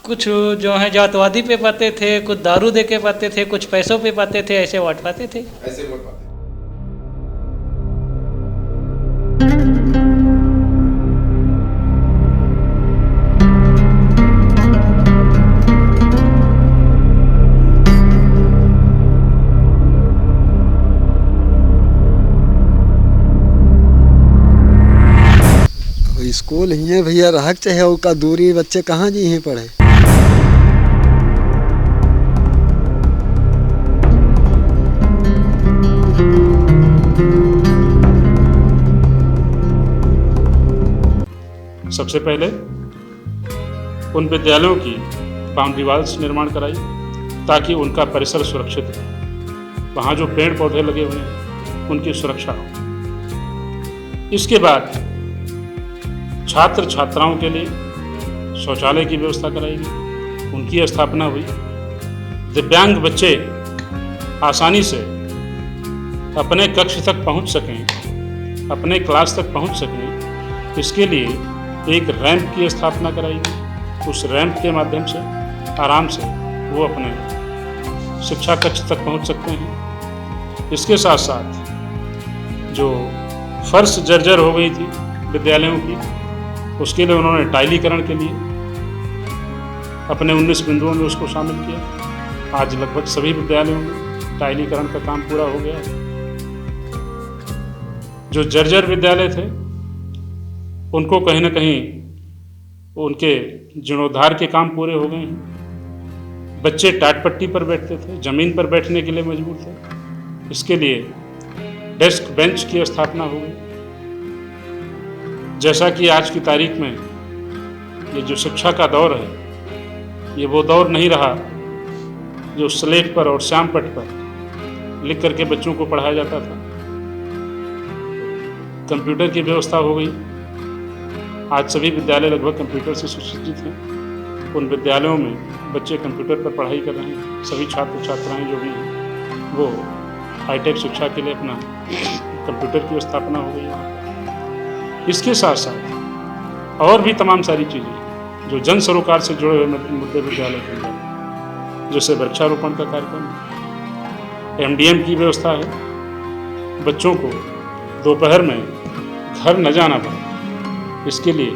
कुछ जो है जातवादी पे पाते थे, कुछ दारू दे के पाते थे, कुछ पैसों पे पाते थे, ऐसे वोट पाते थे। ऐसे वोट पाते स्कूल ही है भैया, रहक चाहे उसका दूरी, बच्चे कहाँ जी ही पढ़े। सबसे पहले उन विद्यालयों की बाउंड्री वाल्स निर्माण कराई ताकि उनका परिसर सुरक्षित रहे, वहाँ जो पेड़ पौधे लगे हुए हैं उनकी सुरक्षा हो। इसके बाद छात्र छात्राओं के लिए शौचालय की व्यवस्था कराई गई, उनकी स्थापना हुई। दिव्यांग बच्चे आसानी से अपने कक्ष तक पहुंच सकें, अपने क्लास तक पहुंच सकें, इसके लिए एक रैंप की स्थापना कराई गई। उस रैंप के माध्यम से आराम से वो अपने शिक्षा कक्ष तक पहुंच सकते हैं। इसके साथ साथ जो फर्श जर्जर हो गई थी विद्यालयों की, उसके लिए उन्होंने टाइलीकरण के लिए अपने 19 बिंदुओं में उसको शामिल किया। आज लगभग सभी विद्यालयों में टाइलीकरण का काम पूरा हो गया है। जो जर्जर विद्यालय थे उनको कहीं ना कहीं उनके जीर्णोद्धार के काम पूरे हो गए हैं। बच्चे टाटपट्टी पर बैठते थे, जमीन पर बैठने के लिए मजबूर थे, इसके लिए डेस्क बेंच की स्थापना हो गई। जैसा कि आज की तारीख में ये जो शिक्षा का दौर है, ये वो दौर नहीं रहा जो स्लेट पर और श्यामपट्ट पर लिख करके बच्चों को पढ़ाया जाता था। कंप्यूटर की व्यवस्था हो गई। आज सभी विद्यालय लगभग कंप्यूटर से सुसज्जित हैं। उन विद्यालयों में बच्चे कंप्यूटर पर पढ़ाई कर रहे हैं। सभी छात्र छात्राएं जो भी हैं वो हाईटेक शिक्षा के लिए अपना कंप्यूटर की स्थापना हो गई है। इसके साथ साथ और भी तमाम सारी चीज़ें जो जन सरोकार से जुड़े हुए मुद्दे विद्यालय के अंदर, जैसे वृक्षारोपण का कार्यक्रम, MDM की व्यवस्था है। बच्चों को दोपहर में घर न जाना पड़े, इसके लिए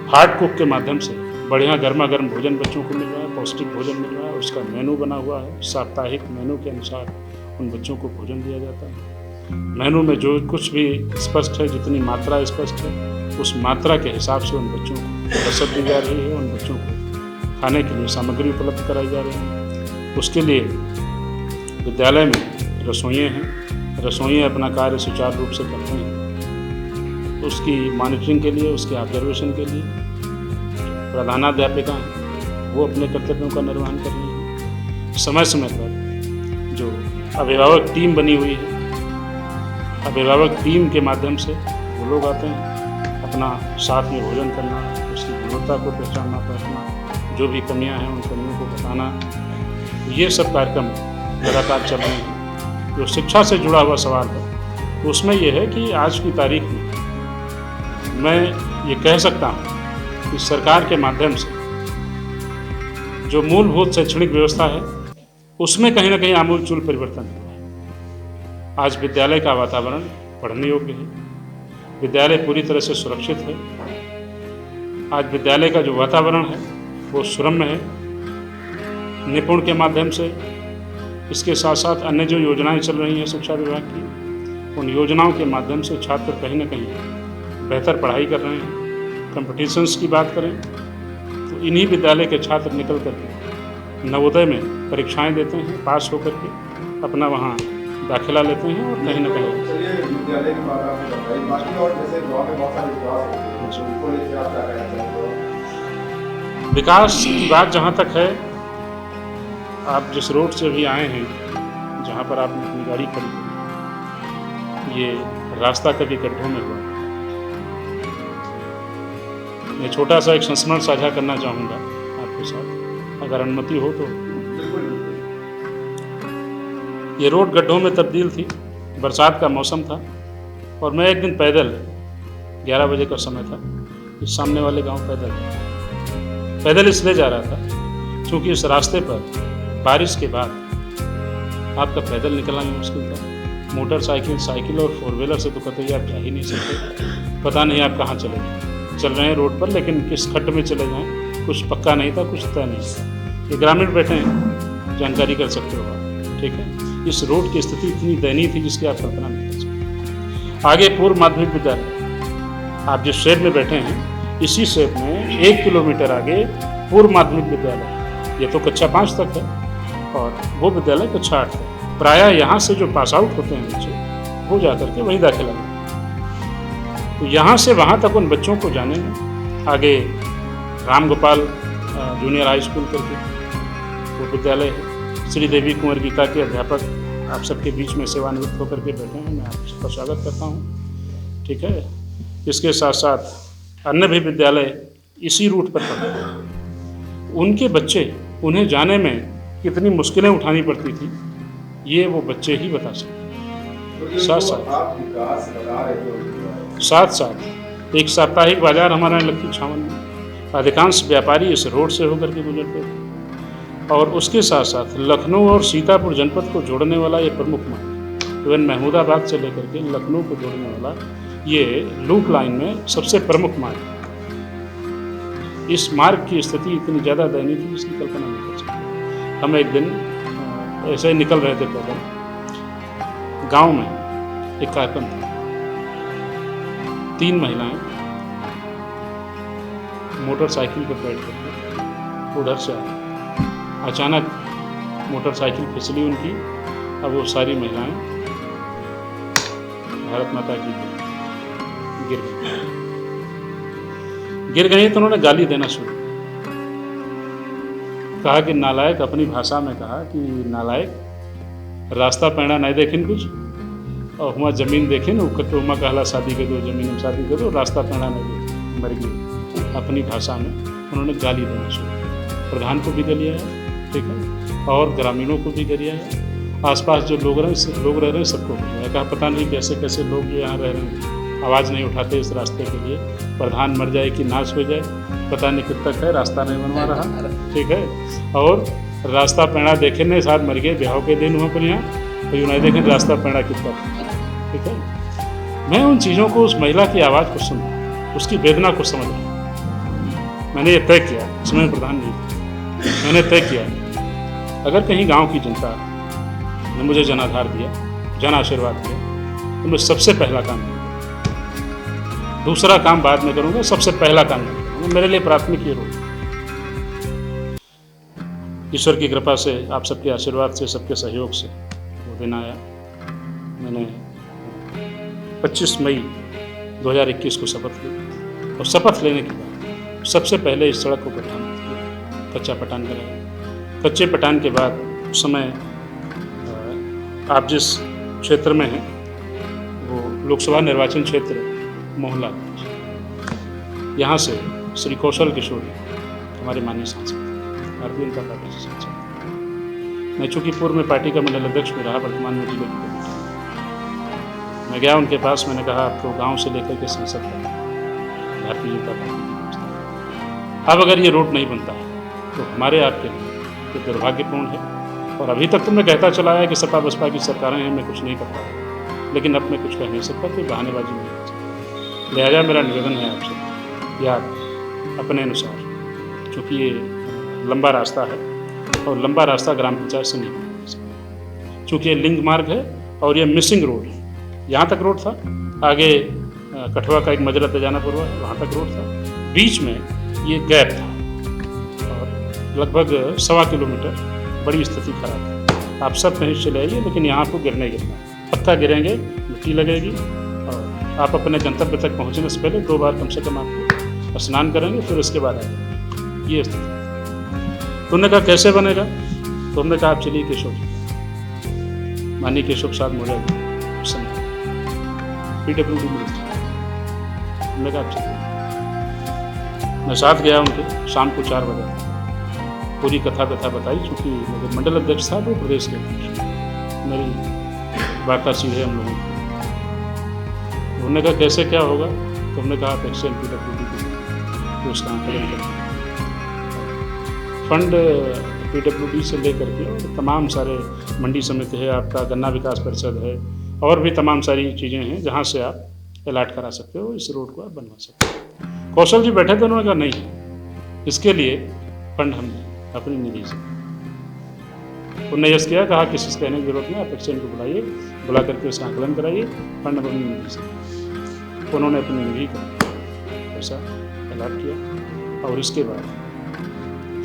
हार्ड कुक के माध्यम से बढ़िया गर्मा गर्म भोजन बच्चों को मिल रहा है, पौष्टिक भोजन मिल रहा है। उसका मेनू बना हुआ है, साप्ताहिक मेनू के अनुसार उन बच्चों को भोजन दिया जाता है। मेनू में जो कुछ भी स्पष्ट है, जितनी मात्रा स्पष्ट है, उस मात्रा के हिसाब से उन बच्चों को रसद दी जा रही है। उन बच्चों को खाने के लिए सामग्री उपलब्ध कराई जा रही है। उसके लिए विद्यालय में रसोइये हैं, रसोइये अपना कार्य सुचारू रूप से करते हैं। उसकी मॉनिटरिंग के लिए, उसके ऑब्जर्वेशन के लिए प्रधानाध्यापिका हैं, वो अपने कर्तव्यों का निर्वहन कर रही हैं। समय समय पर जो अभिभावक टीम बनी हुई है, अभिभावक टीम के माध्यम से वो लोग आते हैं अपना साथ में भोजन करना, उसकी गुणवत्ता को पहचानना, पढ़ना, जो भी कमियां हैं उन कमियों को बताना, ये सब कार्यक्रम लगातार चल रहे हैं। जो शिक्षा से जुड़ा हुआ सवाल है उसमें यह है कि आज की तारीख में मैं ये कह सकता हूँ कि सरकार के माध्यम से जो मूलभूत शैक्षणिक व्यवस्था है उसमें कहीं ना कहीं आमूलचूल परिवर्तन हुआ है। आज विद्यालय का वातावरण पढ़ने योग्य है, विद्यालय पूरी तरह से सुरक्षित है। आज विद्यालय का जो वातावरण है वो सुरम्य है। निपुण के माध्यम से, इसके साथ साथ अन्य जो योजनाएं चल रही हैं शिक्षा विभाग की, उन योजनाओं के माध्यम से छात्र कहीं ना कहीं बेहतर पढ़ाई कर रहे हैं। कंपटीशंस की बात करें तो इन्हीं विद्यालय के छात्र निकल करके नवोदय में परीक्षाएं देते हैं, पास होकर के अपना वहाँ दाखिला लेते हैं और कहीं ना कहीं विकास की बात जहाँ तक है, आप जिस रोड से भी आए हैं, जहाँ पर आपने अपनी गाड़ी खड़ी की, ये रास्ता कभी गड्ढों में हुआ। मैं छोटा सा एक संस्मरण साझा करना चाहूँगा आपके साथ, अगर अनुमति हो तो। ये रोड गड्ढों में तब्दील थी, बरसात का मौसम था और मैं एक दिन पैदल, 11 बजे का समय था, इस सामने वाले गांव पैदल इसलिए जा रहा था क्योंकि इस रास्ते पर बारिश के बाद आपका पैदल निकलना भी मुश्किल था। मोटरसाइकिल, साइकिल और फोर व्हीलर से तो कतई आप जा ही नहीं सकते। पता नहीं आप कहाँ चले गए। चल रहे हैं रोड पर, लेकिन किस खड्ड में चले जाएं कुछ पक्का नहीं था, कुछ तय नहीं था। ये ग्रामीण बैठे हैं, जानकारी कर सकते हो आप, ठीक है। इस रोड की स्थिति इतनी दयनीय थी जिसकी आप कल्पना नहीं कर सकते। आगे पूर्व माध्यमिक विद्यालय, आप जिस शेड में बैठे हैं इसी शेड में 1 किलोमीटर आगे पूर्व माध्यमिक विद्यालय, ये तो कक्षा 5 तक है और वो विद्यालय कक्षा 8 है। प्रायः यहाँ से जो पास आउट होते हैं बच्चे वो जाकर के वहीं दाखिला लेते हैं। तो यहाँ से वहाँ तक उन बच्चों को जाने में, आगे Ram Gopal junior high school करके वो विद्यालय है, श्री देवी कुंवर गीता के अध्यापक आप सबके बीच में सेवानिवृत्त होकर के बैठे हैं, मैं आप सबका स्वागत करता हूँ, ठीक है। इसके साथ साथ अन्य भी विद्यालय इसी रूट पर पढ़ते हैं। उनके बच्चे, उन्हें जाने में कितनी मुश्किलें उठानी पड़ती थी ये वो बच्चे ही बता सकते। साथ साथ एक साप्ताहिक बाजार हमारा लगती छावन में, अधिकांश व्यापारी इस रोड से होकर के गुजरते थे। और उसके साथ साथ लखनऊ और सीतापुर जनपद को जोड़ने वाला ये प्रमुख मार्ग, इवन महमूदाबाद से लेकर के लखनऊ को जोड़ने वाला ये लूप लाइन में सबसे प्रमुख मार्ग है। इस मार्ग की स्थिति इतनी ज़्यादा दयनीय थी जिसकी कल्पना नहीं कर सकते। हम एक दिन ऐसे ही निकल रहे थे पैदल, गांव में एक कार्यक्रम था, 3 महिलाएं मोटरसाइकिल पर बैठ करके उधर से आई। अचानक मोटरसाइकिल फिसली उनकी, अब वो सारी महिलाएं भारत माता की गिर गई। तो उन्होंने गाली देना शुरू, कहा कि नालायक, अपनी भाषा में कहा कि नालायक, रास्ता पैणा नहीं देखिन कुछ और हुआ जमीन देखिन उमा कहला शादी के दो, जमीन में शादी के दो, रास्ता पैणा नहीं देखिन, मर गई। अपनी भाषा में उन्होंने गाली देना शुरू। प्रधान को भी गलिया है, ठीक है, और ग्रामीणों को भी गलिया है। आसपास जो लोग रह रहे हैं सबको गलिया। कहा पता नहीं कैसे कैसे लोग जो यहाँ रह रहे हैं आवाज़ नहीं उठाते इस रास्ते के लिए। प्रधान मर जाए कि नाश हो जाए, पता नहीं कितना है, रास्ता नहीं बनवा रहा, ठीक है। और रास्ता पैणा देखे ने साथ मर गए, ब्याह के दिन वहाँ पर यहाँ तो नहीं देखें रास्ता पैणा कितना, ठीक है। मैं उन चीज़ों को, उस महिला की आवाज़ को सुना, उसकी वेदना को समझा। मैंने ये तय किया, इसमें प्रधान नहीं, मैंने तय किया अगर कहीं गांव की जनता ने मुझे जनाधार दिया, जन आशीर्वाद दिया, तो मैं सबसे पहला काम करूँगा, दूसरा काम बाद में करूँगा, सबसे पहला काम करूँगा। मेरे लिए प्राथमिक ये रोल। ईश्वर की कृपा से, आप सबके आशीर्वाद से, सबके सहयोग से वो दिन आया। मैंने 25 मई 2021 को शपथ ली और शपथ लेने के बाद सबसे पहले इस सड़क को पटान किया, कच्चा पटान कराया। कच्चे पटान के बाद उस समय आप जिस क्षेत्र में हैं वो लोकसभा निर्वाचन क्षेत्र मोहल्ला, यहाँ से श्री कौशल किशोर हमारे माननीय सांसद, भारतीय जनता पार्टी से सांसद। मैं चूँकि पूर्व में पार्टी का मंडल अध्यक्ष भी रहा, वर्तमान में जिले की कमेटी। मैं गया उनके पास, मैंने कहा आप तो गाँव से लेकर के संसद तक भारतीय जनता पार्टी, अब अगर ये रोड नहीं बनता तो हमारे आपके लिए तो दुर्भाग्यपूर्ण है। और अभी तक तो मैं कहता चला आया कि सपा बसपा की सरकारें हैं, मैं कुछ नहीं कर पाया, लेकिन अब मैं कुछ कह नहीं सकता, कोई बहानेबाजी नहीं कर सकता। लिहाजा मेरा निवेदन है आपसे, या अपने अनुसार, क्योंकि ये लंबा रास्ता है और लंबा रास्ता ग्राम पंचायत से नहीं बना सकता, चूँकि ये लिंक मार्ग है और ये मिसिंग रोड है। यहाँ तक रोड था, आगे कठुआ का एक मजरा तजानापुर हुआ, वहाँ तक रोड था, बीच में ये गैप था और लगभग 1.25 किलोमीटर बड़ी स्थिति खराब है। आप सब कहीं चले आइए, लेकिन यहाँ आपको गिरना है, पक्का गिरेंगे, मिट्टी लगेगी और आप अपने गंतव्य तक पहुँचने से पहले 2 बार कम से कम आपको स्नान करेंगे, फिर उसके बाद आएंगे। ये स्थिति। तो उन्होंने कहा कैसे बनेगा, तो हमने कहा आप चलिए केशव जी, माननीय केशव प्रसाद मौर्य उस समय PWD मिनिस्टर, हमने कहा आप चलिए। मैं साथ गया उनके, शाम को 4 बजे पूरी कथा बताई, चूँकि मेरे मंडल अध्यक्ष था वो प्रदेश के अध्यक्ष, मेरी वार्ता सीधे हम लोगों की। उन्होंने कहा कैसे क्या होगा, तो हमने कहा आप एक्सेल PWD तो उसका आंकलन करें। फंड PWD से लेकर के और तमाम सारे मंडी समिति है, आपका गन्ना विकास परिषद है, और भी तमाम सारी चीज़ें हैं जहाँ से आप अलाट करा सकते हो, इस रोड को आप बनवा सकते हो। कौशल जी बैठे थे, उन्होंने कहा नहीं, इसके लिए फंड हम अपनी निधि से। उन्होंने यस किया, कहा किसी से कहने की जरूरत नहीं, आप एक्सचेंज को बुलाइए, बुला करके उसका आकलन कराइए, फंड अपनी निधि से। उन्होंने अपनी निधि का पैसा अलाट किया और इसके बाद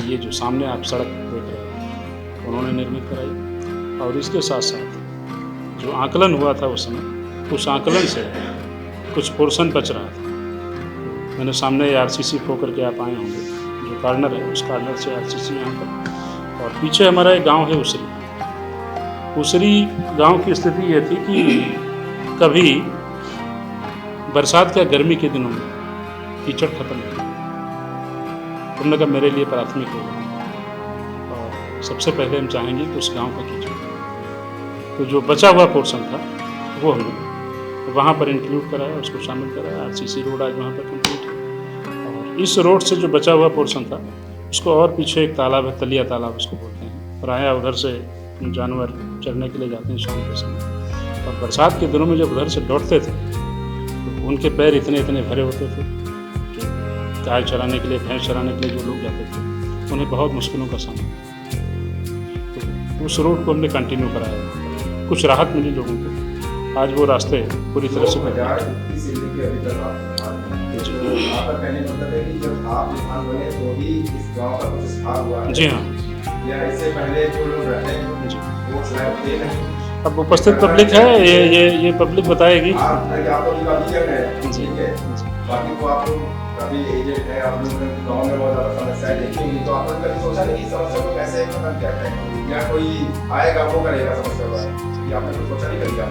ये जो सामने आप सड़क देख रहे हैं उन्होंने निर्मित कराई, और इसके साथ साथ जो आकलन हुआ था उस समय, उस आकलन से कुछ पोर्शन बच रहा था। मैंने सामने RCC होकर के आप आए होंगे, जो कार्नर है उस कार्नर से RCC यहाँ पर, और पीछे हमारा एक गांव है उसरी। उसरी गांव की स्थिति ये थी कि कभी बरसात या गर्मी के दिनों में कीचड़ खत्म नहीं, उन्होंने कहा मेरे लिए प्राथमिक होगा, और सबसे पहले हम चाहेंगे कि उस गांव का कीचड़, तो जो बचा हुआ पोर्शन था वो हमने वहाँ पर इंक्लूड कराया, उसको शामिल कराया। RCC रोड आज वहाँ पर कंप्लीट है, और इस रोड से जो बचा हुआ पोर्शन था उसको, और पीछे एक तालाब है, तलिया तालाब उसको बोलते हैं, प्रायः उधर से जानवर चरने के लिए जाते हैं शाम के समय, और बरसात के दिनों में जब उधर से लौटते थे तो उनके पैर इतने इतने भरे होते थे कि गाय चराने के लिए, भैंस चराने के लिए जो लोग जाते थे उन्हें बहुत मुश्किलों का सामना, तो उस रोड को हमने कंटिन्यू कराया, कुछ राहत मिली लोगों को। आज वो रास्ते पूरी तरह से जी हाँ, अब उपस्थित पब्लिक है, ये पब्लिक बताएगी। बाकी को आप काफी एजेड है, आप लोग गांव में बहुत ज्यादा समस्याएं देखेंगे, तो आपने कभी सोचा नहीं कि समस्या को कैसे खत्म किया जाए, या कोई आएगा वो करेगा समस्या को, ये आपने कुछ सोचा नहीं करेगा?